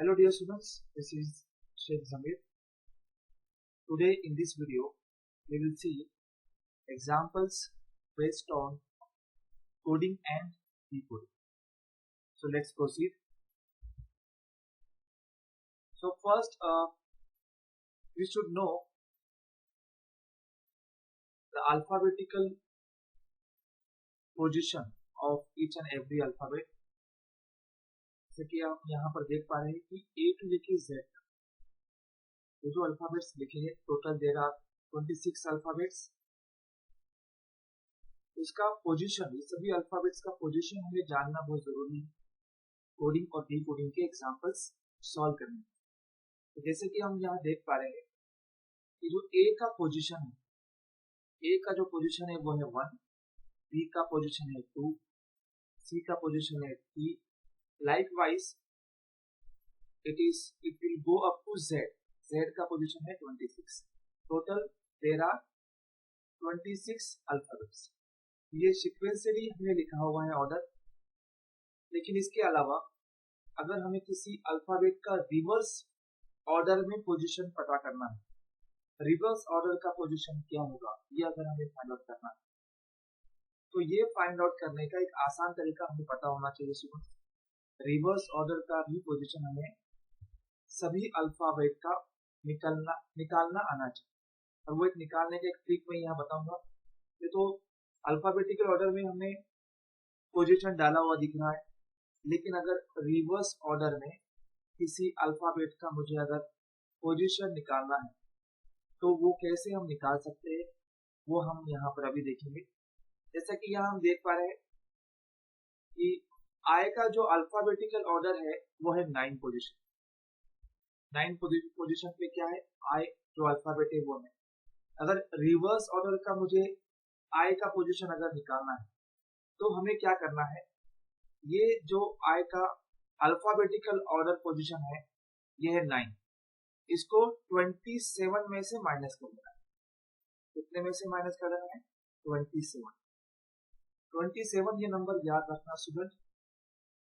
Hello dear students, this is Sheikh Zamir. Today in this video, we will see examples based on coding and decoding. So let's proceed. So first, we should know the alphabetical position of each and every alphabet. जैसे कि आप यहाँ पर देख पा रहे हैं कि A to लेके Z ये जो अल्फाबेट्स लिखे हैं, टोटल देर आर 26 अल्फाबेट्स. इसका पोजीशन, ये सभी अल्फाबेट्स का पोजीशन हमें जानना बहुत जरूरी है कोडिंग और डीकोडिंग के एग्जांपल्स सॉल्व करने में. तो जैसे कि हम यहाँ देख पा रहे हैं कि जो A का पोजीशन है, A का जो पोजीशन है वो है 1, B का पोजीशन है 2, C का पोजीशन है 3. Likewise, it will go up to Z. Z का पोजीशन है 26. Total there are 26 alphabets. ये सीक्वेंसली हमने लिखा हुआ है ऑर्डर. लेकिन इसके अलावा अगर हमें किसी अल्फाबेट का रिवर्स ऑर्डर में पोजीशन पता करना है, रिवर्स ऑर्डर का पोजीशन क्या होगा ये अगर हमें फाइंड आउट करना है, तो ये फाइंड आउट करने का एक आसान तरीका हमें पता होना चाहिए स्टूडेंट्स. रिवर्स ऑर्डर का भी पोजीशन हमें सभी अल्फाबेट का निकालना आना चाहिए. और वो एक निकालने का एक ट्रिक मैं यहाँ बताऊंगा. ये तो अल्फाबेटिकल ऑर्डर में हमें पोजीशन डाला हुआ दिख रहा है, लेकिन अगर रिवर्स ऑर्डर में किसी अल्फाबेट का मुझे अगर पोजीशन निकालना है तो वो कैसे हम निकाल सकते हैं वो हम यहाँ पर अभी देखेंगे. जैसा कि यहाँ हम देख पा रहे हैं कि I का जो अल्फाबेटिकल ऑर्डर है वो है 9 पोजीशन. 9 पोजीशन पे क्या है, I जो अल्फाबेट है वो है. अगर रिवर्स ऑर्डर का मुझे I का पोजीशन अगर निकालना है तो हमें क्या करना है, ये जो I का अल्फाबेटिकल ऑर्डर पोजीशन है ये है 9, इसको 27 में से माइनस कर देना है. कितने में से माइनस कर देना है, 27. 27 ये नंबर याद रखना स्टूडेंट.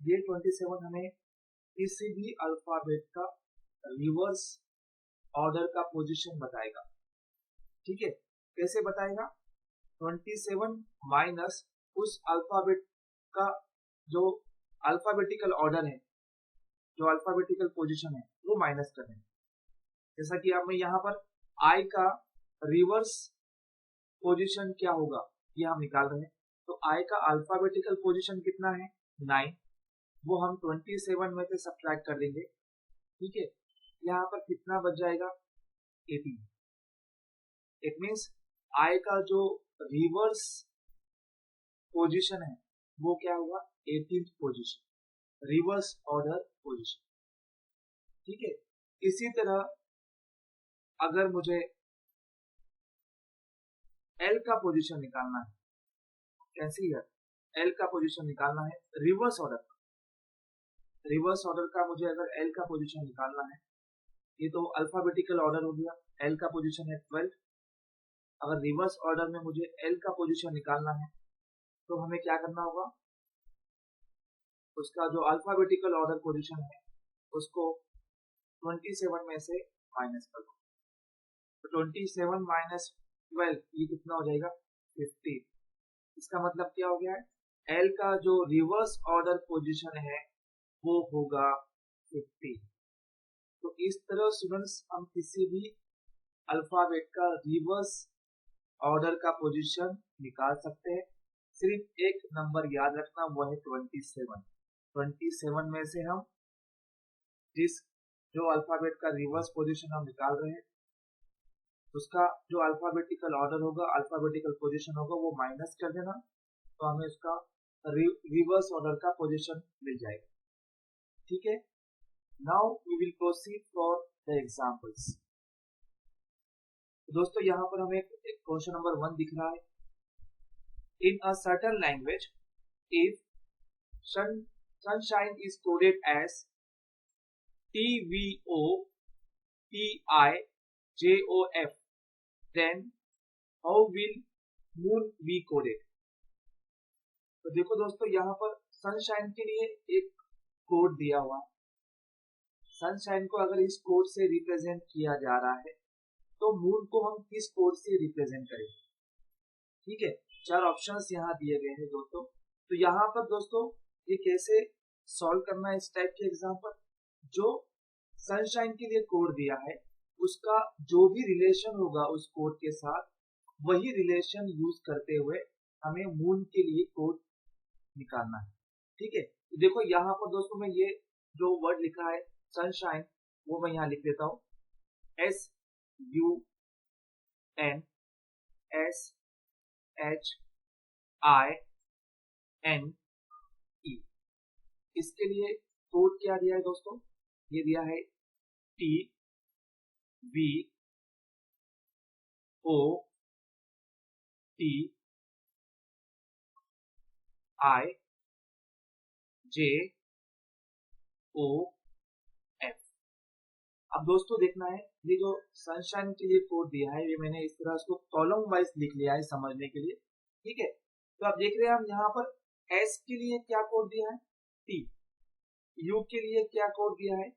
ये 27 हमें किसी भी अल्फाबेट का रिवर्स ऑर्डर का पोजीशन बताएगा. ठीक है, कैसे बताएगा, 27 माइनस उस अल्फाबेट का जो अल्फाबेटिकल ऑर्डर है, जो अल्फाबेटिकल पोजीशन है वो माइनस कर देंगे. जैसा कि अब मैं यहाँ पर I का रिवर्स पोजीशन क्या होगा ये हम निकाल रहे हैं. तो I का अल्फाबेटिकल पोजीशन कितना है, 9, वो हम 27 में से सब्ट्रैक्ट कर देंगे. ठीक है, यहाँ पर कितना बच जाएगा, 18. इट मीन्स I का जो रिवर्स पोजीशन है वो क्या हुआ, 18th position, reverse order position. ठीक है, इसी तरह अगर मुझे L का पोजीशन निकालना है, कैसे यार, L का पोजीशन निकालना है रिवर्स ऑर्डर. रिवर्स ऑर्डर का मुझे अगर L का पोजीशन निकालना है, ये तो अल्फाबेटिकल ऑर्डर हो गया, L का पोजीशन है 12. अगर रिवर्स ऑर्डर में मुझे L का पोजीशन निकालना है तो हमें क्या करना होगा, उसका जो अल्फाबेटिकल ऑर्डर पोजीशन है उसको 27 में से माइनस कर दो. तो 27 माइनस 12 ये कितना हो जाएगा, 15. इसका मतलब क्या हो गया है, L का जो रिवर्स ऑर्डर पोजीशन है वो होगा 50. तो इस तरह स्टूडेंट्स हम किसी भी अल्फाबेट का रिवर्स ऑर्डर का पोजीशन निकाल सकते हैं. सिर्फ एक नंबर याद रखना, वो है 27. 27 में से हम जिस जो अल्फाबेट का रिवर्स पोजीशन हम निकाल रहे हैं उसका जो अल्फाबेटिकल ऑर्डर होगा, अल्फाबेटिकल पोजीशन होगा वो माइनस कर देना, तो हमें उसका रिवर्स ऑर्डर का पोजीशन मिल जाएगा. ठीक है, now we will proceed for the examples. दोस्तों यहाँ पर हमें एक क्वेश्चन नंबर 1 दिख रहा है. In a certain language if sunshine is coded as TVOPIJOF, then how will moon be coded? तो देखो दोस्तों यहाँ पर सनशाइन के लिए एक कोड दिया हुआ है. सनशाइन को अगर इस कोड से रिप्रेजेंट किया जा रहा है तो मून को हम किस कोड से रिप्रेजेंट करेंगे। ठीक है, 4 ऑप्शंस यहाँ दिए गए हैं दोस्तों। तो यहाँ पर दोस्तों ये कैसे सॉल्व करना है इस टाइप के एग्जाम्पल, जो सनशाइन के लिए कोड दिया है उसका जो भी रिलेशन होगा उस कोड के साथ वही रिलेशन यूज करते हुए हमें मून के लिए कोड निकालना है। ठीक है, तो देखो यहाँ पर दोस्तों मैं ये जो वर्ड लिखा है सनशाइन वो मैं यहाँ लिख देता हूँ, SUNSHINE। इसके लिए कोड क्या दिया है दोस्तों, ये दिया है TVOTIJOF। अब दोस्तों देखना है ये जो सनशाइन के लिए कोड दिया है ये मैंने इस तरह उसको कॉलम वाइज लिख लिया है समझने के लिए। ठीक है, तो आप देख रहे हैं हम यहाँ पर S के लिए क्या कोड दिया है T, U के लिए क्या कोड दिया है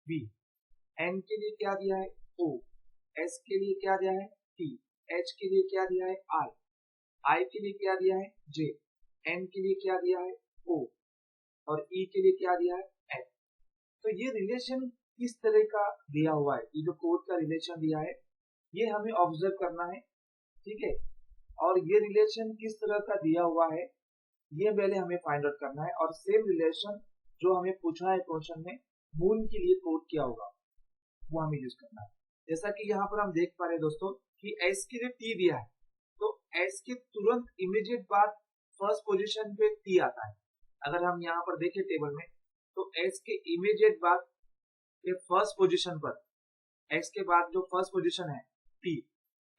V, N के लिए क्या दिया है O, S के लिए क्या दिया है T, H के लिए क्या दिया है I के लिए क्या दिया है J, N के लिए क्या दिया है O और E के लिए क्या दिया है F। तो ये रिलेशन किस तरह का दिया हुआ है, ये जो कोड का रिलेशन दिया है ये हमें ऑब्जर्व करना है। ठीक है, और ये रिलेशन किस तरह का दिया हुआ है ये पहले हमें फाइंड आउट करना है, और सेम रिलेशन जो हमें पूछा है क्वेश्चन में मून के लिए कोड क्या होगा वो हमें यूज करना है। जैसा कि यहाँ पर हम देख पा रहे हैं दोस्तों कि S के लिए T दिया है, तो S के तुरंत इमीडिएट बाद फर्स्ट पोजीशन पे T आता है। अगर हम यहाँ पर देखें टेबल में तो S के इमीडिएट बाद के फर्स्ट पोजीशन पर, X के बाद जो फर्स्ट पोजीशन है T,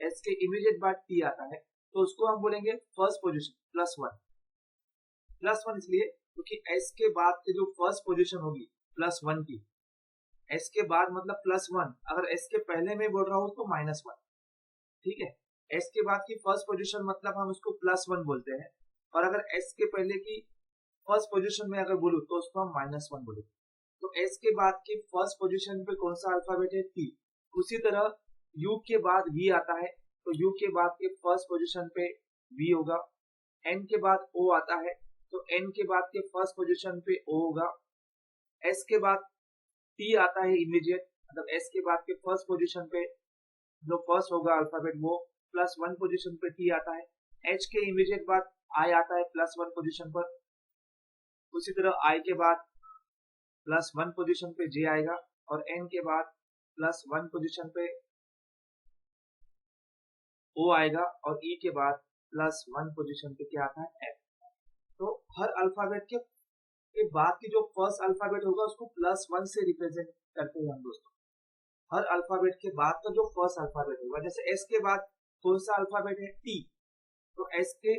S के इमीडिएट बाद T आता है तो उसको हम बोलेंगे फर्स्ट पोजीशन प्लस वन इसलिए क्योंकि S के बाद की जो फर्स्ट पोजीशन होगी +1 की, S के बाद मतलब +1, अगर S के पहले में बोल रहा हूँ तो -1। ठीक है, S के बाद की फर्स्ट पोजीशन मतलब हम उसको +1 बोलते हैं, और अगर S के पहले की फर्स्ट पोजीशन में अगर बोलूँ तो उसको हम -1 बोलेंगे। तो S के बाद की फर्स्ट पोजीशन पे कौन सा अल्फाबेट है T, उसी तरह U के बाद V आता है तो U के बाद के फर्स्ट पोजीशन पे V होगा, N के बाद O आता है तो N के बाद के फर्स्ट पोजीशन पे O होगा, S के बाद T आता है इमीडिएट, मतलब S के बाद के फर्स्ट पोजीशन पे जो फर्स्ट होगा अल्फाबेट वो +1 पोजीशन पे T आता है, H के इमीडिएट बाद I आता है +1 पोजीशन पर, उसी तरह I के बाद +1 पोजीशन पे J आएगा, और N के बाद +1 पोजीशन पे O आएगा, और E के बाद +1 पोजीशन पे क्या आता है F। तो हर अल्फाबेट के बाद की जो फर्स्ट अल्फाबेट होगा उसको +1 से रिप्रेजेंट करते हैं हम दोस्तों। हर अल्फाबेट के बाद का जो फर्स्ट अल्फाबेट होगा, जैसे S के बाद कौन सा अल्फाबेट है T, तो S के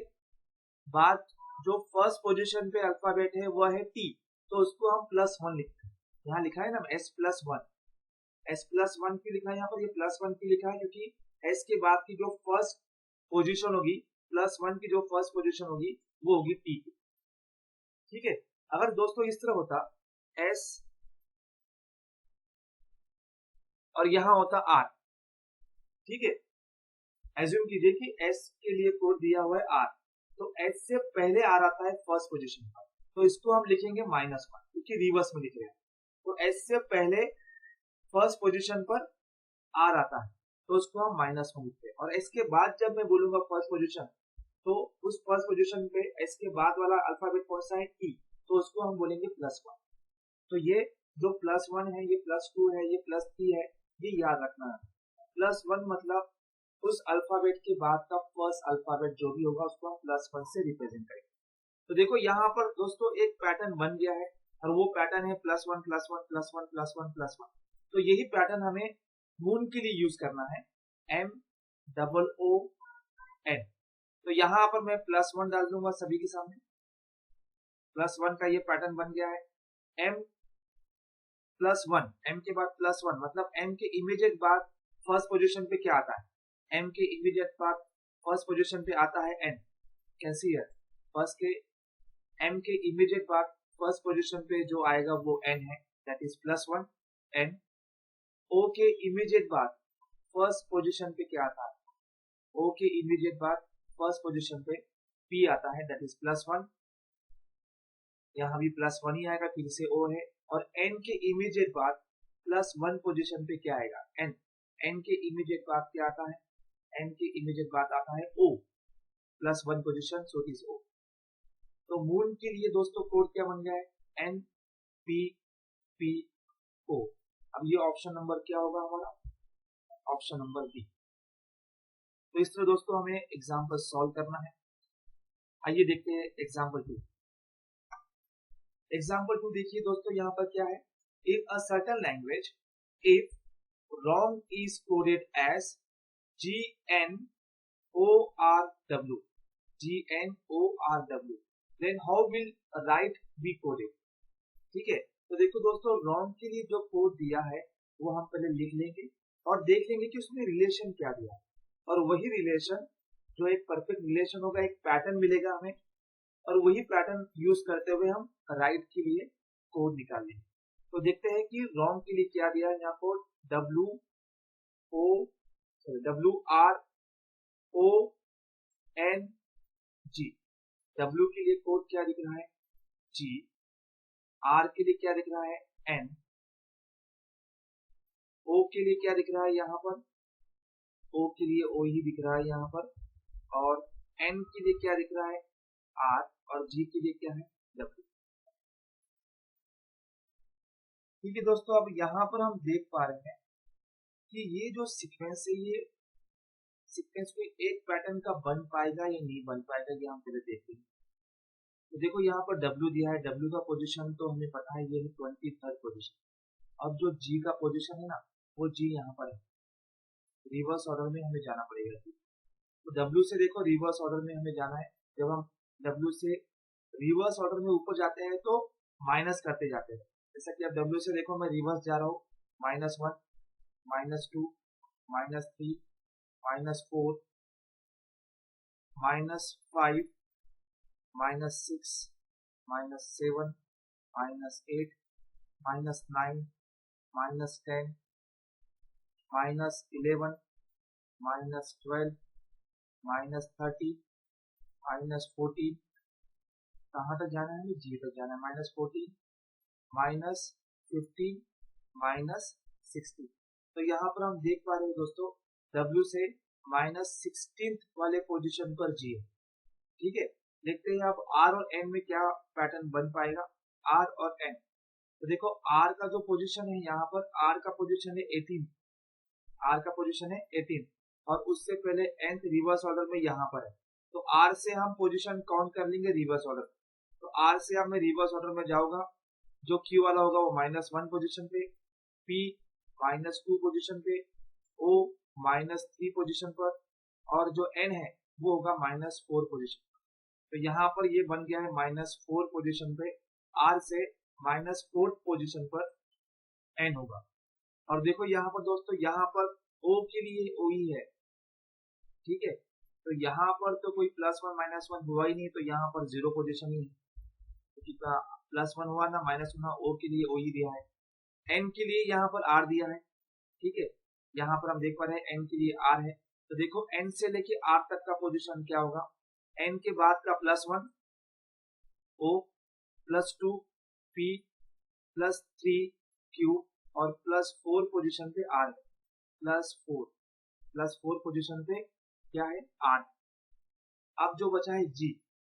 बाद जो फर्स्ट पोजीशन पे अल्फाबेट है वो है T, तो उसको हम +1 लिखते हैं। यहाँ लिखा है ना S+1 की लिखा है, यहाँ पर ये +1 की लिखा है क्योंकि S के बाद की जो फर्स्ट पोजीशन होगी +1 की जो फर्स्ट पोजीशन होगी वो होगी T की। ठीक है, अगर दोस्तों इस तरह होता S और यहाँ होता R, ठीक है, एज्यूम कीजिए कि S के लिए कोड दिया हुआ है R, तो S से पहले R आता है फर्स्ट पोजीशन पर, तो इसको हम लिखेंगे -1 क्योंकि रिवर्स में लिख रहे हैं। तो S से पहले फर्स्ट पोजीशन पर R आता है तो उसको हम -1 लिखते हैं, और S के बाद जब मैं बोलूंगा फर्स्ट पोजीशन तो उस फर्स्ट पोजीशन पे S के बाद वाला अल्फाबेट कौन सा है T, तो उसको हम बोलेंगे +1। तो ये जो +1 है, ये +2 है, ये +3 है, ये याद रखना है। +1 मतलब उस अल्फाबेट के बाद का फर्स्ट अल्फाबेट जो भी होगा उसको हम +1 से रिप्रेजेंट करेंगे। तो देखो यहाँ पर दोस्तों एक पैटर्न बन गया है, और वो पैटर्न है +1 +1 +1 +1 +1। तो यही पैटर्न हमें मून के लिए यूज करना है, MOON। तो यहाँ पर मैं +1 डाल दूंगा सभी के सामने, +1 का ये पैटर्न बन गया है। M+1, M के बाद +1 मतलब M के इमीडिएट बाद फर्स्ट पोजीशन पे क्या आता है, M के इमीडिएट बाद फर्स्ट पोजीशन पे आता है N। Can see here, first के M के इमीडिएट बाद फर्स्ट पोजीशन पे जो आएगा वो N है, दैट इज +1। एन, ओ के इमीडिएट बाद फर्स्ट पोजीशन पे क्या आता है, ओ के इमीडिएट बाद फर्स्ट पोजीशन पे पी आता है, दैट इज +1, यहाँ भी +1 ही आएगा, फिर से ओ है। और एन के इमीडिएट बाद +1 पोजीशन पे क्या आएगा, एन, एन के इमीडिएट बाद क्या आता है, एन के इमीडिएट बाद आता है ओ, +1 पोजीशन, सो इट इज ओ। तो मून के लिए दोस्तों कोड क्या बन गया है, एन पी पी ओ। अब ये ऑप्शन नंबर क्या होगा हमारा, ऑप्शन नंबर बी। तो इस तरह दोस्तों हमें एग्जाम्पल सॉल्व करना है। आइए देखते हैं एग्जाम्पल 2। एग्जाम्पल 2 देखिए दोस्तों, यहाँ पर क्या है, if a certain language, if wrong is coded as GNORW, GNORW, then how will right be coded। ठीक है, तो देखो दोस्तों रॉन्ग के लिए जो कोड दिया है वो हम पहले लिख लेंगे और देख लेंगे कि उसमें रिलेशन क्या दिया है, और वही रिलेशन जो एक परफेक्ट रिलेशन होगा, एक पैटर्न मिलेगा हमें, और वही पैटर्न यूज करते हुए हम राइट के लिए कोड निकालेंगे। तो देखते हैं कि रॉन्ग के लिए क्या दिया है यहाँ कोड, WRONG। W के लिए कोड क्या दिख रहा है, G, R के लिए क्या दिख रहा है, N, O के लिए क्या दिख रहा है यहाँ पर, O के लिए O ही दिख रहा है यहाँ पर, और N के लिए क्या दिख रहा है, R, और G के लिए क्या है, W। ठीक है दोस्तों, अब यहाँ पर हम देख पा रहे हैं कि ये जो सीक्वेंस है, ये सीक्वेंस में एक पैटर्न का बन पाएगा या नहीं बन पाएगा, ये हम पहले देखते हैं। तो देखो यहाँ पर W दिया है, W का पोजीशन तो हमें पता है ये है 23rd पोजीशन। अब जो G का पोजीशन है ना, वो G यहाँ पर है, रिवर्स ऑर्डर में हमें जाना पड़ेगा। तो W से देखो रिवर्स ऑर्डर में हमें जाना है, जब हम W से रिवर्स ऑर्डर में ऊपर जाते हैं तो माइनस करते जाते हैं। जैसा कि अब W से देखो मैं रिवर्स जा रहा हूँ, -1, -2, -3, -4, -5, -6, -7, -8, -9, -10, -11, -12, -30, -14, कहाँ तक जाना है, G तक जाना है, -14, -15, -16। तो यहाँ पर हम देख पा रहे हैं दोस्तों W से -16th वाले पोजीशन पर G है। ठीक है, देखते हैं अब R और N में क्या पैटर्न बन पाएगा, R और N। तो देखो R का जो पोजीशन है यहाँ पर, R का पोजीशन है 18, R का पोजीशन है 18, और उससे पहले nth रिवर्स ऑर्डर में यहाँ पर है। तो R से हम पोजीशन काउंट कर लेंगे रिवर्स ऑर्डर। तो R से अब मैं रिवर्स ऑर्डर में जाऊंगा, जो Q वाला होगा वो -1 पोजीशन पे, P -2 पोजीशन पे, O -3 पोजीशन पर, और जो N है वो होगा -4 पोजीशन पर। तो यहाँ पर ये बन गया है -4 पोजीशन पे, R से -4 पोजीशन पर N होगा। और देखो यहाँ पर दोस्तों, यहाँ पर O के लिए O ही है। ठीक है, तो यहाँ पर तो कोई +1 -1 हुआ ही नहीं, तो यहाँ पर 0 पोजीशन ही है, क्योंकि +1 हुआ ना -1 हुआ, O के लिए O ही दिया है। N के लिए यहाँ पर R दिया है। ठीक है, यहाँ पर हम देख पा रहे हैं N के लिए R है। तो देखो N से लेके R तक का पोजीशन क्या होगा, N के बाद का +1 O, +2 P, +3 Q, और +4 पोजीशन पे R है, +4 पोजीशन पे क्या है, R। अब जो बचा है G,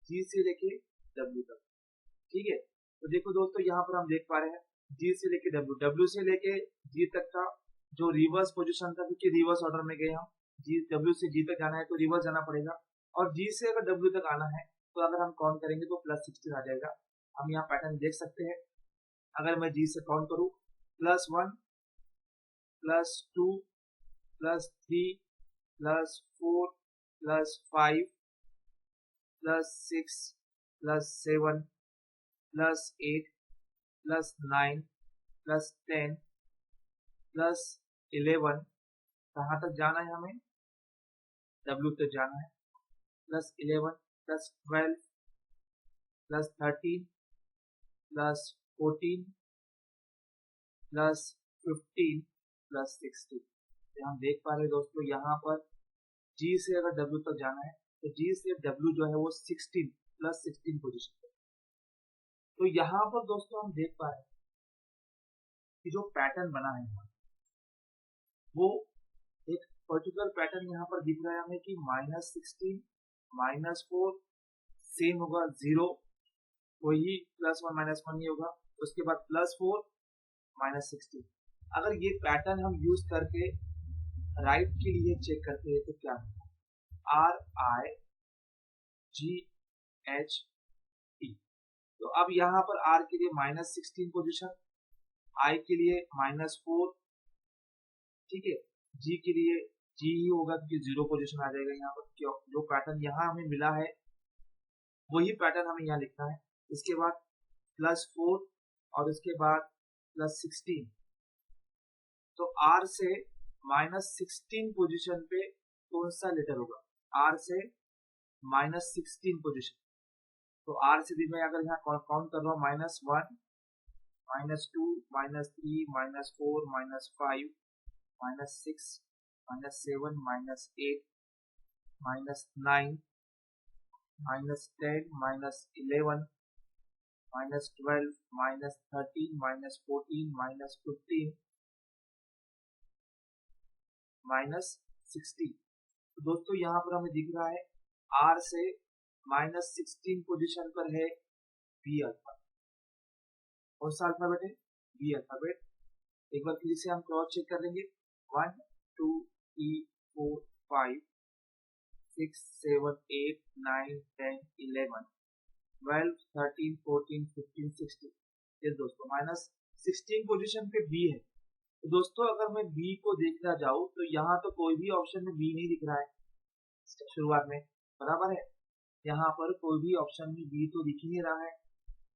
G से लेके W तक। ठीक है, तो देखो दोस्तों यहाँ पर हम देख पा रहे हैं G से लेके W, W से लेके G तक का जो रिवर्स पोजीशन था, क्योंकि रिवर्स ऑर्डर में गए हम, W से G तक जाना है तो रिवर्स जाना पड़ेगा, और G से अगर W तक आना है तो अगर हम काउंट करेंगे तो +16 आ जाएगा। हम यहाँ पैटर्न देख सकते हैं, अगर मैं G से काउंट करूँ, +1, +2, +3, +4, +5, +6, +7, +8, +9, +10, +11, कहाँ तक जाना है हमें, W तक जाना है, +11, +12, +13, +14, 15 प्लस 16। तो हम देख पा रहे हैं दोस्तों यहाँ पर G से अगर W तक जाना है तो G से W जो है वो 16 प्लस 16 पोजीशन पे। तो यहाँ पर दोस्तों हम देख पा रहे हैं कि जो पैटर्न बना है यहाँ वो एक पर्टिकुलर पैटर्न यहाँ पर दिख रहा है हमें कि -16 -4 सेम होगा 0, वही +1 -1 ही होगा, उसके बाद +4 -16। अगर ये पैटर्न हम यूज करके राइट के लिए चेक करते हैं तो क्या है RIGHT। तो अब यहाँ पर R के लिए -16 पोजीशन, I के लिए -4, ठीक है, G के लिए G ही होगा क्योंकि 0 पोजीशन आ जाएगा यहाँ पर। जो पैटर्न यहाँ हमें मिला है वही पैटर्न हमें यहाँ लिखना है। इसके बाद +4 और उसके बाद +16। तो R से -16 पोजीशन पे कौन सा लेटर होगा? R से -16 पोजीशन। तो R से भी मैं अगर यहाँ काउंट कर रहा हूँ -1 -2 -3 -4 -5 -6 -7 -8 -9 -10 -11 -12 -13 -14 -15 -16। तो दोस्तों यहाँ पर हमें दिख रहा है R से -16 पोजीशन पर है B अल्फा। कौन सा अल्फाबेट है? B alphabet. एक बार फिर से हम क्रॉस चेक कर लेंगे। 1 2 3 4 5 6 7 8 9 10 11 12 13 14 15 16। ये दोस्तों -16 पोजीशन पे B है। तो दोस्तों अगर मैं B को देखना जाऊँ तो यहाँ तो कोई भी ऑप्शन में B नहीं दिख रहा है शुरुआत में, बराबर है। यहाँ पर कोई भी ऑप्शन में B तो दिख ही नहीं रहा है।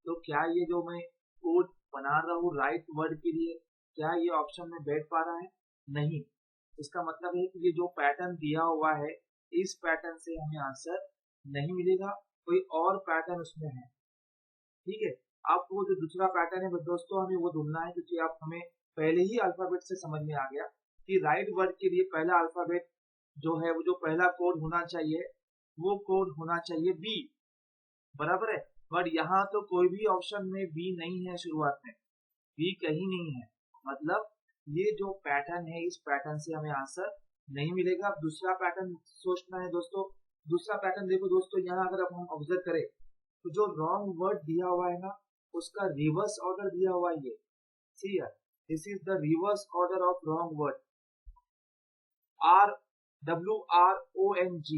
तो क्या ये जो मैं कोड बना रहा हूँ राइट वर्ड के लिए, क्या ये ऑप्शन में बैठ पा रहा है? नहीं। इसका मतलब है कि ये जो पैटर्न दिया हुआ है इस पैटर्न से हमें आंसर नहीं मिलेगा, कोई और पैटर्न उसमें है, ठीक है। अब वो जो दूसरा पैटर्न है दोस्तों हमें वो ढूंढना है, क्योंकि आप हमें पहले ही अल्फाबेट से समझ में आ गया कि राइट वर्ड के लिए पहला अल्फाबेट जो है वो जो पहला कोड होना चाहिए वो कोड होना चाहिए B, बराबर है। बट यहाँ तो कोई भी ऑप्शन में B नहीं है, शुरुआत में B कहीं नहीं है। मतलब ये जो पैटर्न है इस पैटर्न से हमें आंसर नहीं मिलेगा। अब दूसरा पैटर्न सोचना है दोस्तों। दूसरा पैटर्न देखो दोस्तों, यहाँ अगर हम ऑब्जर्व करें तो जो रॉन्ग वर्ड दिया हुआ है ना उसका रिवर्स ऑर्डर दिया हुआ है। ये see this is the reverse order of wrong word. RWRONG,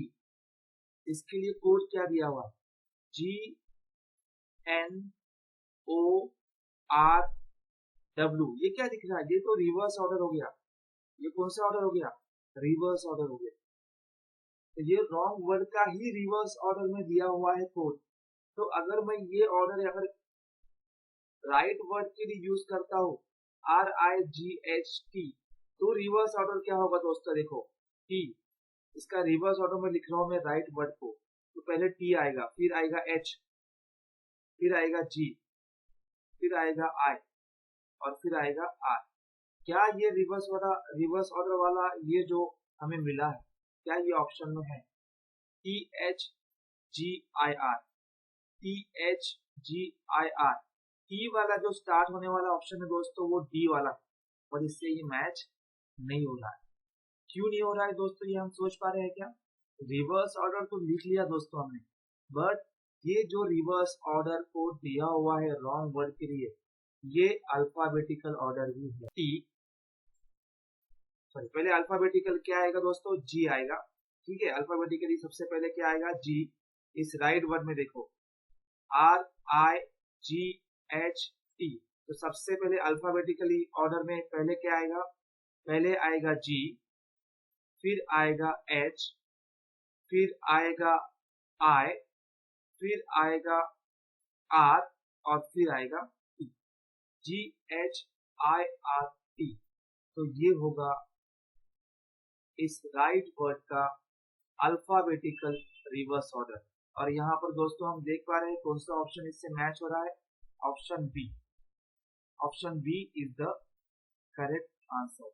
इसके लिए कोड क्या दिया हुआ है? GNORW। ये क्या दिख रहा है? ये तो रिवर्स ऑर्डर हो गया। ये कौन सा ऑर्डर हो गया? रिवर्स ऑर्डर हो गया। तो ये रॉन्ग वर्ड का ही रिवर्स ऑर्डर में दिया हुआ है कोड। तो अगर मैं ये ऑर्डर अगर राइट वर्ड के लिए यूज करता हूँ RIGHT, तो रिवर्स ऑर्डर क्या होगा दोस्तों? देखो T, इसका रिवर्स ऑर्डर में लिख रहा हूँ मैं राइट वर्ड को, तो पहले T आएगा, फिर आएगा H, फिर आएगा G, फिर आएगा I और फिर आएगा R। क्या ये रिवर्स ऑर्डर वाला ये जो हमें मिला है क्या ये ऑप्शन में है? THGIR, THGIR, T वाला जो स्टार्ट होने वाला ऑप्शन है दोस्तों वो D वाला, और इससे ये मैच नहीं हो रहा है। क्यों नहीं हो रहा है दोस्तों? ये हम सोच पा रहे हैं क्या? रिवर्स ऑर्डर तो लिख लिया दोस्तों हमने, बट ये जो रिवर्स ऑर्डर को दिया हुआ है रॉन्ग वर्ड के लिए ये अल्फाबेटिकल ऑर्डर भी है। पहले अल्फाबेटिकल क्या आएगा दोस्तों? G आएगा, ठीक है। अल्फाबेटिकली सबसे पहले क्या आएगा? G। इस राइट वर्ड में देखो RIGHT, तो सबसे पहले अल्फाबेटिकली ऑर्डर में पहले क्या आएगा? पहले आएगा G, फिर आएगा H, फिर आएगा I, फिर आएगा R और फिर आएगा T। GHIRT। तो ये होगा इस राइट वर्ड का अल्फाबेटिकल रिवर्स ऑर्डर। और यहाँ पर दोस्तों हम देख पा रहे हैं कौन सा ऑप्शन इससे मैच हो रहा है? Option B. Option B is the correct answer.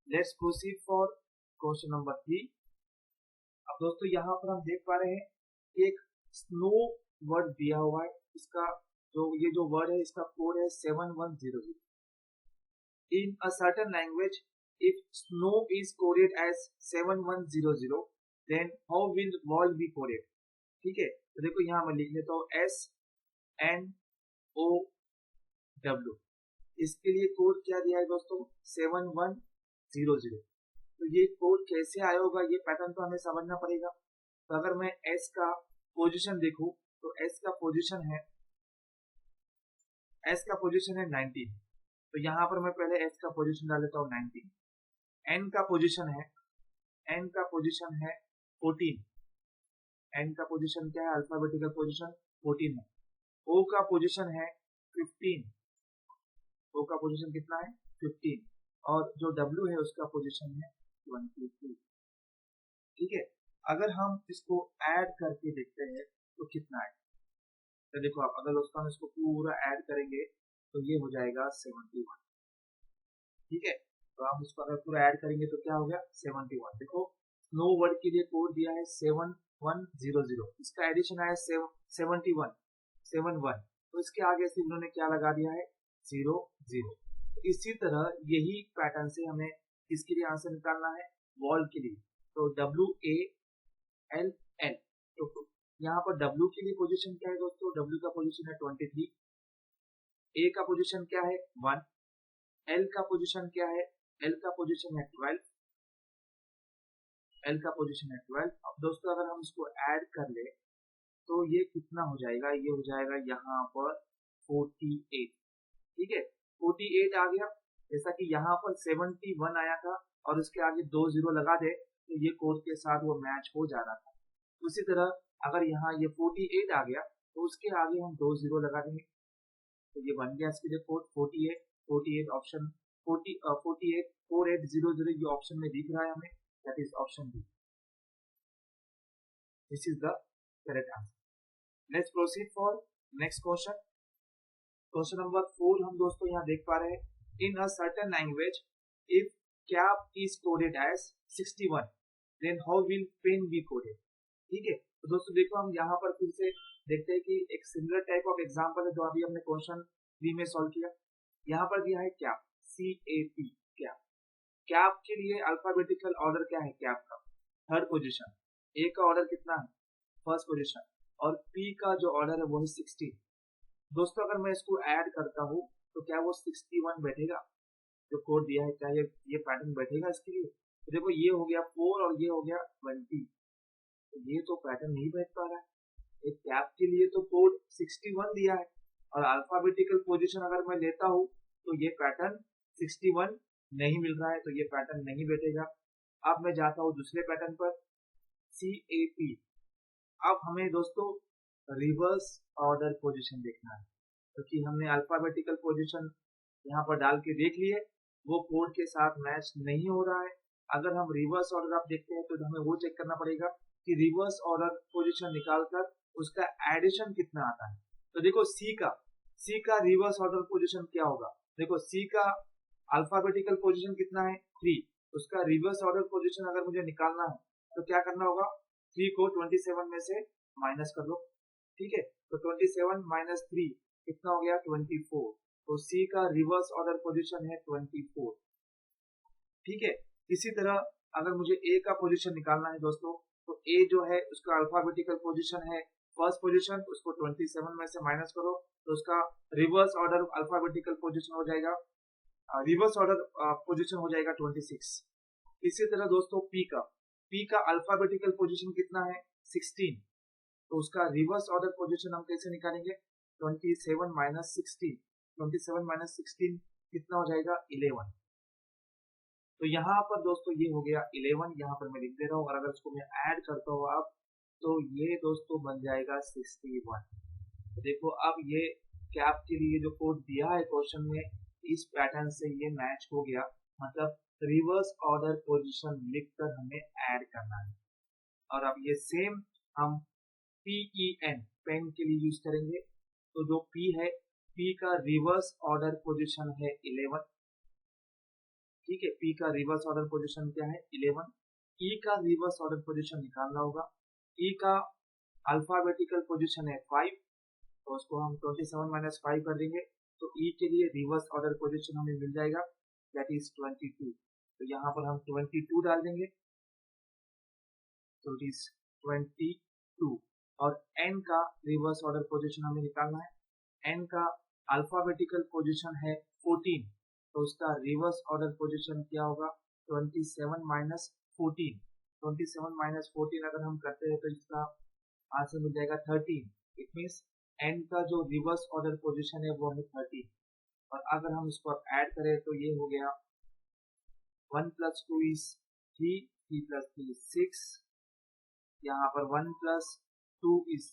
Let's proceed for question number 3। अब दोस्तों यहाँ पर हम देख पा रहे हैं कि एक स्नो वर्ड दिया हुआ है, इसका ये जो वर्ड है इसका कोड है 7100। In a certain language if snow is coded as 7100 then how will wall be coded। ठीक है, तो देखो यहाँ मैं लिख लेता हूँ SNOW। इसके लिए कोड क्या दिया है दोस्तों 7100। तो ये कोड कैसे आया होगा ये पैटर्न तो हमें समझना पड़ेगा। तो अगर मैं S का पोजीशन देखूं तो S का पोजीशन है 19। तो यहाँ पर मैं पहले S का पोजीशन डाल लेता हूँ 19। N का पोजीशन है 14। N का पोजीशन क्या है, अल्फाबेटिकल पोजीशन 14 है। O का पोजीशन है 15। O का पोजीशन कितना है 15। और जो W है उसका पोजीशन है 22। ठीक है, अगर हम इसको ऐड करके देखते हैं तो कितना है, तो देखो आप अगर दोस्तों हम इसको पूरा ऐड करेंगे तो ये हो जाएगा 71। ठीक है, तो हम इसको अगर पूरा ऐड करेंगे तो क्या हो गया 71। देखो स्नो वर्ड के लिए कोड दिया है 7100, इसका एडिशन आया 71। तो इसके आगे से इन्होंने क्या लगा दिया है 00। इसी तरह यही पैटर्न से हमें इसके लिए आंसर निकालना है वॉल के लिए। तो WALL। तो यहाँ पर W के लिए पोजीशन क्या है दोस्तों, W का पोजीशन है 23। A का पोजीशन क्या है 1। L का पोजीशन क्या है, L का पोजीशन है 12। L का पोजीशन है 12। अब दोस्तों अगर हम इसको ऐड कर ले तो ये कितना हो जाएगा, ये हो जाएगा यहाँ पर 48। ठीक है, 48 आ गया। जैसा कि यहाँ पर 71 आया था और उसके आगे 2 0 लगा दे तो ये कोड के साथ वो मैच हो जा रहा था। उसी तरह अगर यहाँ ये 48 आ गया तो उसके आगे हम 2 0 लगा देंगे तो ये बन गया इसके लिए कोड 48 ऑप्शन 4800 ये ऑप्शन में दिख रहा है हमें, that is option B. This is the correct answer. Let's proceed for next question. Question number 4 हम दोस्तों यहाँ देख पा रहे हैं, in a certain language if cap is coded as 61 then how will pen be coded. ठीक है, तो दोस्तों देखो हम यहाँ पर फिर से देखते हैं कि एक सिमिलर टाइप ऑफ एग्जांपल है जो अभी हमने क्वेश्चन 3 में सॉल्व किया। यहाँ पर दिया है कैप CAP। कैप के लिए अल्फाबेटिकल ऑर्डर क्या है, कैप का थर्ड पोजीशन, A का ऑर्डर कितना है फर्स्ट पोजीशन और P का जो ऑर्डर है वो है 16। दोस्तों अगर मैं इसको ऐड करता हूँ तो क्या वो 61 बैठेगा, जो कोड दिया है क्या ये पैटर्न बैठेगा इसके लिए। तो देखो ये हो गया 4 और ये हो गया 20, तो ये तो पैटर्न नहीं बैठ पा रहा है। एक कैप के लिए तो कोड 61 दिया है और अल्फाबेटिकल पोजीशन अगर मैं लेता हूँ तो ये पैटर्न 61 नहीं मिल रहा है, तो ये पैटर्न नहीं बैठेगा। अब मैं जाता हूँ दूसरे पैटर्न पर CAP। अब हमें दोस्तों रिवर्स ऑर्डर पोजीशन देखना है क्योंकि हमने अल्फाबेटिकल पोजीशन यहाँ पर डाल के देख लिए, वो कोड के साथ मैच नहीं हो रहा है। अगर हम रिवर्स ऑर्डर आप देखते हैं तो हमें वो चेक करना पड़ेगा कि रिवर्स ऑर्डर पोजीशन निकालकर उसका एडिशन कितना आता है। तो देखो C का रिवर्स ऑर्डर पोजीशन क्या होगा, देखो C का अल्फाबेटिकल पोजीशन कितना है 3, उसका रिवर्स ऑर्डर पोजीशन अगर मुझे निकालना है तो क्या करना होगा 3 को 27 में से माइनस कर लो। ठीक है, तो 27 माइनस 3 कितना हो गया 24, तो C का रिवर्स ऑर्डर पोजीशन है 24। ठीक है, इसी तरह अगर मुझे A का पोजीशन निकालना है दोस्तों तो A जो है उसका अल्फाबेटिकल पोजीशन है फर्स्ट पोजीशन, उसको 27 में से माइनस करो तो उसका रिवर्स ऑर्डर अल्फाबेटिकल पोजीशन हो जाएगा, रिवर्स ऑर्डर पोजीशन हो जाएगा 26। इसी तरह दोस्तों P का अल्फाबेटिकल पोजीशन कितना है 16, तो उसका रिवर्स ऑर्डर पोजीशन हम कैसे निकालेंगे 27 माइनस 16, 27 माइनस 16 कितना हो जाएगा 11। तो यहाँ पर दोस्तों ये हो गया 11, यहाँ पर मैं लिख दे रहा हूँ और अगर इसको मैं ऐड करता हूँ अब तो ये दोस्तों बन जाएगा 61। तो देखो अब ये कैप के लिए जो कोड दिया है क्वेश्चन में इस पैटर्न से ये मैच हो गया, मतलब रिवर्स ऑर्डर पोजीशन लिखकर हमें ऐड करना है। और अब ये सेम हम PEN पेन के लिए यूज करेंगे, तो जो P है P का रिवर्स ऑर्डर पोजीशन है 11, ठीक है। P का रिवर्स ऑर्डर पोजीशन क्या है 11। E का रिवर्स ऑर्डर पोजीशन निकालना होगा। E का अल्फाबेटिकल पोजीशन है 5, तो उसको हम 27 माइनस 5 कर देंगे, तो E के लिए रिवर्स ऑर्डर पोजीशन हमें मिल जाएगा, दैट इज 22। तो यहाँ पर हम 22 डाल देंगे, तो इट इज 22। और N का रिवर्स ऑर्डर पोजीशन हमें निकालना है। N का अल्फाबेटिकल पोजीशन है 14, तो उसका रिवर्स ऑर्डर पोजीशन क्या होगा 27 माइनस 14। 27 माइनस 14 अगर हम करते हैं तो इसका आंसर मिल जाएगा 13। इट मीन्स N का जो रिवर्स ऑर्डर पोजीशन है वो है 13। और अगर हम इसको ऐड करें तो ये हो गया 1 प्लस 2 इज 3, 3 प्लस 3 इज 6, यहाँ पर 1 plus 2 is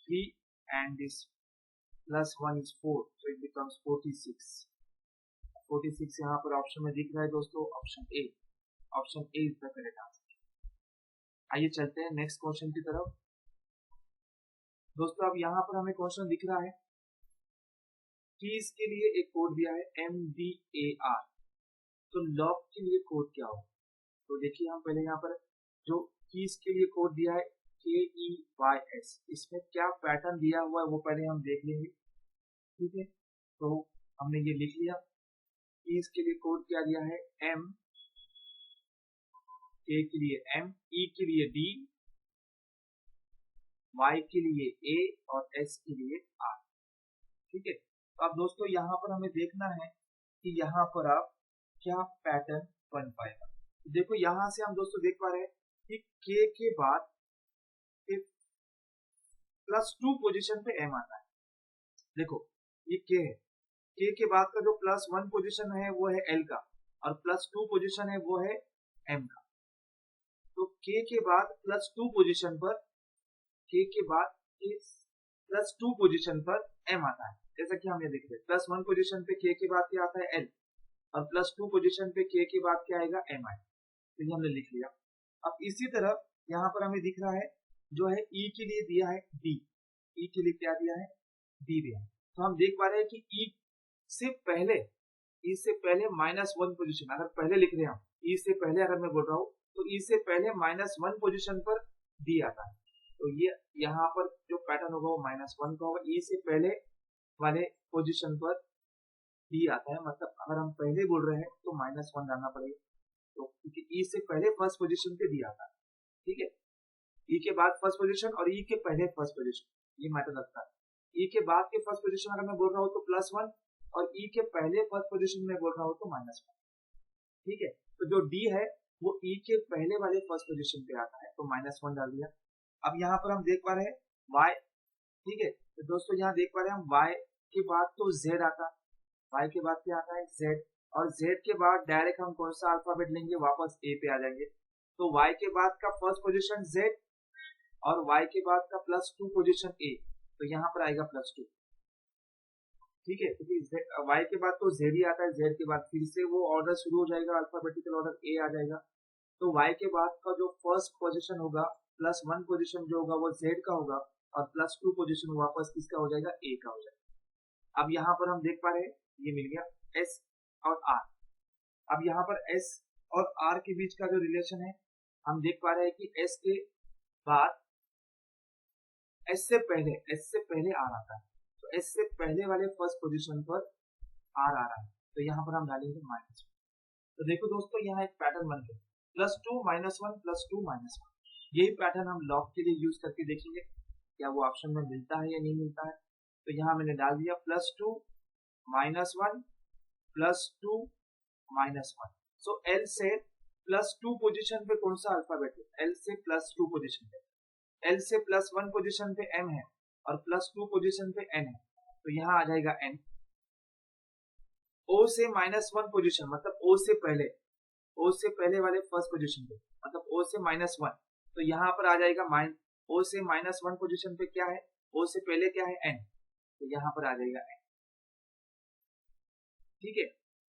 3 and this plus 1 is 4, so it becomes 46। 46 यहाँ पर ऑप्शन में दिख रहा है दोस्तों, option A. Option A is the correct answer. आइए चलते हैं नेक्स्ट क्वेश्चन की तरफ। दोस्तों अब यहाँ पर हमें क्वेश्चन दिख रहा है कि इसके लिए एक कोड दिया है MDAR, तो लॉक के लिए कोड क्या होगा। तो देखिए हम पहले यहाँ पर जो कीज के लिए कोड दिया है KEYS, इसमें क्या पैटर्न दिया हुआ है वो पहले हम देख लेंगे, ठीक है। तो हमने ये लिख लिया कि इसके लिए कोड क्या दिया है M, K के लिए M, E के लिए D, Y के लिए A और S के लिए R, ठीक है। तो अब दोस्तों यहाँ पर हमें देखना है कि यहाँ पर आप क्या पैटर्न बन पाएगा। तो देखो यहाँ से हम दोस्तों देख पा रहे हैं कि K के बाद +2 पोजीशन पे M आता है। देखो ये K है, K के बाद का जो +1 पोजीशन है वो है L का, और +2 पोजीशन है वो है M का। तो K के बाद +2 पोजीशन पर, K के बाद +2 पोजीशन पर M आता है, जैसा कि हम ये देख रहे हैं। +1 पोजीशन पे K के बाद क्या आता है L, और +2 पोजीशन पे K के बाद क्या आएगा M आएगा। तो ये हमने लिख लिया। अब इसी तरह यहाँ पर हमें दिख रहा है जो है E के लिए दिया है D, E के लिए क्या दिया है D दिया है। तो हम देख पा रहे हैं कि E से पहले -1 पोजीशन, अगर पहले लिख रहे हैं हम E से पहले, अगर मैं बोल रहा हूँ तो E से पहले -1 पोजीशन पर D आता है। तो ये यहाँ पर जो पैटर्न होगा वो -1 का होगा। E से पहले वाले पोजीशन पर D आता है, मतलब अगर हम पहले बोल रहे हैं तो -1 डालना पड़ेगा, तो क्योंकि E से पहले फर्स्ट पोजीशन पे D आता है, ठीक है। E के बाद फर्स्ट पोजीशन और E के पहले फर्स्ट पोजीशन, ये मैटर रखता है। E के बाद के फर्स्ट पोजीशन अगर मैं बोल रहा हूँ तो +1, और E के पहले फर्स्ट पोजीशन में बोल रहा हूँ तो -1, ठीक है। तो जो D है वो E के पहले वाले फर्स्ट पोजीशन पे आता है, तो -1 डाल दिया। अब यहाँ पर हम देख पा रहे हैं Y, ठीक है। तो दोस्तों यहाँ देख पा रहे हैं हम Y के बाद तो Z आता है, Y के बाद क्या आता है Z, और Z के बाद डायरेक्ट हम कौन सा अल्फाबेट लेंगे, वापस A पे आ जाएंगे। तो Y के बाद का फर्स्ट पोजीशन Z, और Y के बाद का +2 पोजीशन A, तो यहाँ पर आएगा +2, ठीक है। क्योंकि Y के बाद तो Z ही आता है, Z के बाद फिर से वो ऑर्डर शुरू हो जाएगा, अल्फाबेटिकल ऑर्डर A आ जाएगा। तो Y के बाद का जो फर्स्ट पोजीशन होगा, +1 पोजीशन जो होगा वो Z का होगा, और +2 पोजीशन वापस किसका हो जाएगा, A का हो जाएगा। अब यहाँ पर हम देख पा रहे हैं ये मिल गया S और R। अब यहाँ पर S और R के बीच का जो रिलेशन है, हम देख पा रहे हैं कि S के बाद S से पहले R आता है, तो S से पहले वाले फर्स्ट पोजीशन पर R आ रहा है, तो यहाँ पर हम डालेंगे -1। तो देखो दोस्तों यहाँ एक पैटर्न बन गया, +2 -1 +2 -1। यही पैटर्न हम लॉक के लिए यूज करके देखेंगे क्या वो ऑप्शन में मिलता है या नहीं मिलता है। तो यहाँ मैंने डाल दिया +2 -1 +2 -1। सो L से +2 पोजीशन पे कौन सा अल्फाबेट है, L से +2 पोजीशन पे, L से +1 पोजीशन पे M है, और +2 पोजीशन पे N है, तो यहाँ आ जाएगा N। O से -1 पोजीशन, मतलब O से पहले वाले फर्स्ट पोजीशन पे, मतलब O से -1, तो यहाँ पर आ जाएगा O से -1 पोजीशन पे क्या है, O से पहले क्या है N, तो यहाँ पर आ जाएगा N, ठीक है।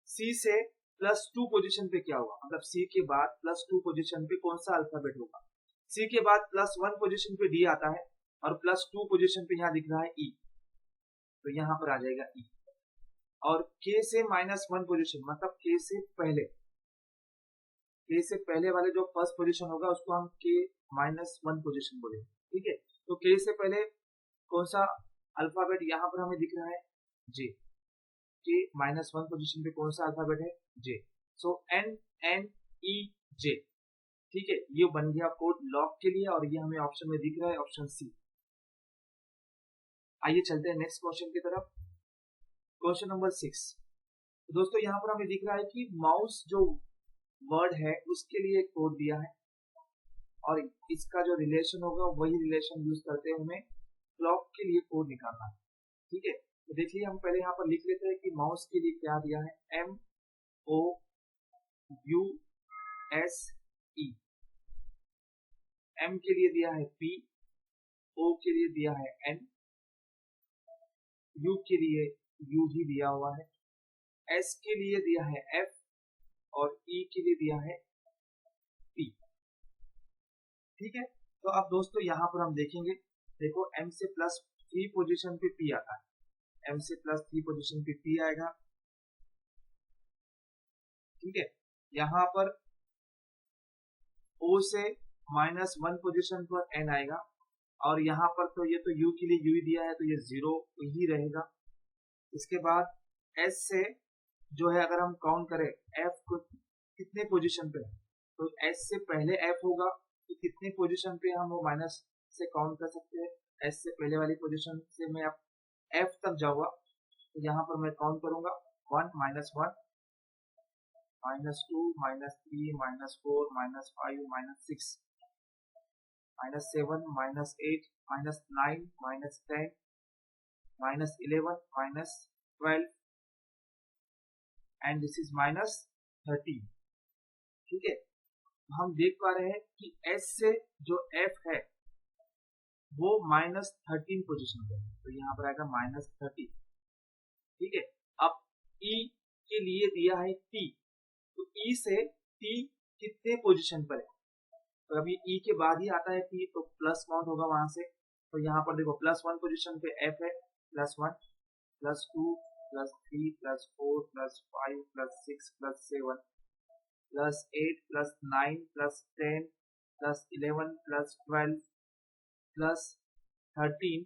C से +2 पोजीशन पे क्या होगा, मतलब C के बाद +2 पोजीशन पे कौन सा अल्फाबेट होगा। C के बाद +1 पोजीशन पे D आता है, और +2 पोजीशन पे यहाँ दिख रहा है E, तो यहाँ पर आ जाएगा ई। और के से -1 पोजीशन मतलब के से पहले वाले जो फर्स्ट पोजीशन होगा उसको हम के -1 पोजीशन बोलेंगे। ठीक है, तो के से पहले कौन सा अल्फाबेट यहाँ पर हमें दिख रहा है? जे। के -1 पोजीशन पे कौन सा अल्फाबेट है? जे। सो एन एन ई जे। ठीक है, ये बन गया कोड लॉग के लिए और ये हमें ऑप्शन में दिख रहा है, ऑप्शन सी। आइए चलते हैं नेक्स्ट क्वेश्चन की तरफ। Question number 6। दोस्तों यहाँ पर हमें दिख रहा है कि माउस जो वर्ड है उसके लिए कोड दिया है और इसका जो रिलेशन होगा वही रिलेशन यूज करते हुए हमें क्लॉक के लिए कोड निकालना है। ठीक है, तो देखिए हम पहले यहाँ पर लिख लेते हैं कि माउस के लिए क्या दिया है। MOUSE। M के लिए दिया है P, O के लिए दिया है N, U के लिए U ही दिया हुआ है, S के लिए दिया है F और E के लिए दिया है P। ठीक है, तो अब दोस्तों यहाँ पर हम देखेंगे, देखो M से +3 पोजीशन पे P आता है, M से +3 पोजीशन पे P आएगा। ठीक है, यहाँ पर O से -1 पोजीशन पर N आएगा और यहाँ पर तो ये तो U के लिए U ही दिया है तो ये 0 ही रहेगा। इसके बाद S से जो है अगर हम काउंट करें F को कितने पोजीशन पे है तो S से पहले F होगा तो कितने पोजीशन पे हम वो माइनस से काउंट कर सकते हैं। S से पहले वाली पोजीशन से मैं अब F तक जाऊंगा तो यहाँ पर मैं काउंट करूंगा 1 -1 -2 -3 -4 -5 -6 -7 -8 -9 -10 -11 -12 एंड दिस इज -13। ठीक है, हम देख पा रहे हैं कि S से जो F है वो -13 पोजीशन पे है तो यहाँ पर आएगा -30। ठीक है, अब E के लिए दिया है T तो E से T कितने पोजीशन पर है तो अभी E के बाद ही आता है T तो प्लस काउंट होगा वहां से। तो यहाँ पर देखो +1 पोजीशन पे F है, +1 +2 +3 +4 +5 +6 +7 +8 +9 +10 +11 +12 +13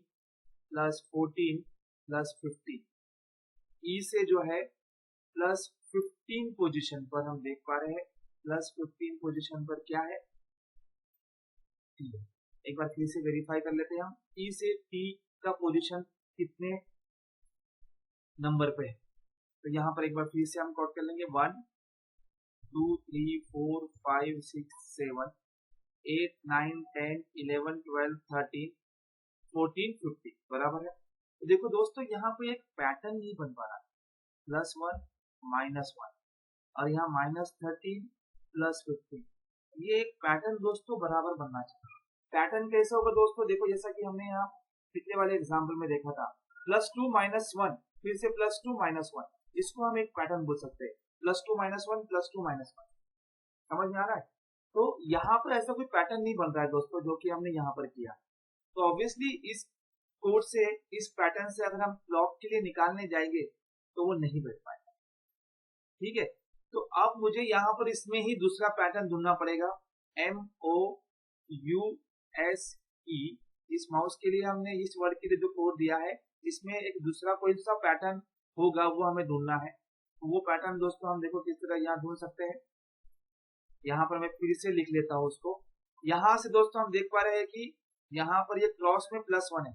+14 +15। E से जो है +15 पोजीशन पर हम देख पा रहे हैं, +15 पोजीशन पर क्या है? T। एक बार फिर से वेरीफाई कर लेते हैं हम, E से T का पोजीशन कितने नंबर पे है तो यहाँ पर एक बार फिर से हम काउंट कर लेंगे 1 2 3 4 5 6 7 8 9 10 11 12 13 14 15 बराबर है। तो देखो दोस्तों यहाँ पे एक पैटर्न नहीं बन पा रहा, +1 -1 और यहाँ -13 +15, ये एक पैटर्न दोस्तों बराबर बनना चाहिए। पैटर्न कैसे होगा दोस्तों? देखो जैसा कि हमने यहाँ पिछले वाले एग्जाम्पल में देखा था, +2 -1 फिर से +2 -1, इसको हम एक पैटर्न बोल सकते हैं, +2 -1 +2 -1। समझ में आ रहा है? तो यहाँ पर ऐसा कोई पैटर्न नहीं बन रहा है दोस्तों जो कि हमने यहाँ पर किया। तो ऑब्वियसली इस कोड से, इस पैटर्न से अगर हम क्लॉक के लिए निकालने जाएंगे तो वो नहीं बच पाएगा। ठीक है, तो अब मुझे यहाँ पर इसमें ही दूसरा पैटर्न ढूंढना पड़ेगा, MOUSE। इस माउस के लिए हमने इस वर्ड के लिए जो कोड दिया है इसमें एक दूसरा कोई सा पैटर्न होगा वो हमें ढूंढना है। तो वो पैटर्न दोस्तों हम देखो किस तरह यहाँ ढूंढ सकते हैं। यहाँ पर मैं फिर से लिख लेता हूँ उसको। यहाँ से दोस्तों हम देख पा रहे हैं कि यहाँ पर ये क्रॉस में +1 है,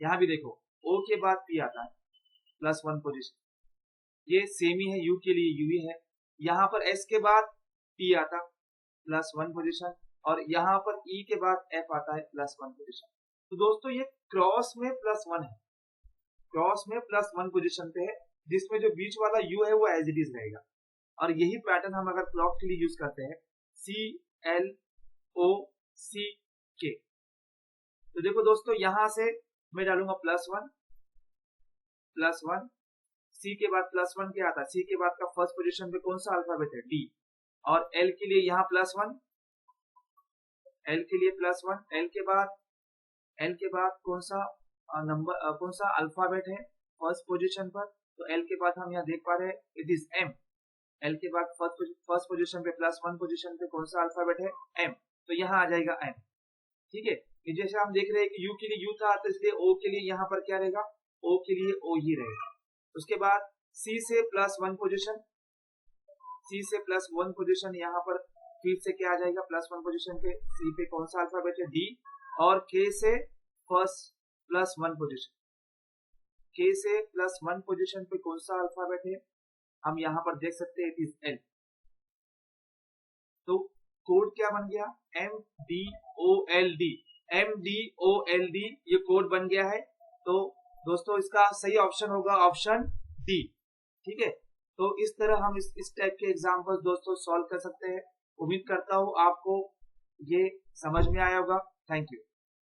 यहाँ भी देखो O के बाद P आता है, +1 पोजीशन, ये सेम ही है, U के लिए U ही है। यहाँ पर S के बाद P आता +1 पोजीशन और यहाँ पर E के बाद F आता है +1 पोजीशन। तो दोस्तों ये क्रॉस में +1 है, क्रॉस में +1 पोजीशन पे है, जिसमें जो बीच वाला U है वो एज इट इज रहेगा। और यही पैटर्न हम अगर क्लॉक के लिए यूज करते हैं, CLOCK। तो देखो दोस्तों यहाँ से मैं डालूंगा +1 C के बाद +1 क्या आता है? C के बाद का फर्स्ट पोजीशन पे कौन सा अल्फाबेट है? D। और L के लिए यहाँ +1, L के लिए +1, L के बाद कौन सा नंबर कौन सा अल्फाबेट है फर्स्ट पोजीशन पर, तो एल के बाद हम यहाँ देख पा रहे हैं इट इज एम। एल के बाद फर्स्ट पोजीशन पे +1 पोजीशन पे कौन सा अल्फाबेट है, एम, तो यहाँ आ जाएगा एम। ठीक है, जैसे हम देख रहे हैं कि यू के लिए यू था, तो इसलिए ओ के लिए यहाँ पर क्या रहेगा, ओ के लिए ओ ही रहेगा। उसके बाद सी से +1 पोजीशन, सी से +1 पोजीशन यहाँ पर फिर से क्या आ जाएगा, +1 पोजीशन पे सी पे कौन सा अल्फाबेट है, डी, और के से फर्स्ट +1 पोजीशन, के से +1 पोजीशन पे कौन सा अल्फाबेट है, हम यहाँ पर देख सकते हैं इट इज एल। तो कोड क्या बन गया, MDOLD, MDOLD ये कोड बन गया है। तो दोस्तों इसका सही ऑप्शन होगा ऑप्शन डी। ठीक है, तो इस तरह हम इस टाइप के एग्जाम्पल दोस्तों सॉल्व कर सकते हैं। उम्मीद करता हूँ आपको ये समझ में आया होगा। Thank you.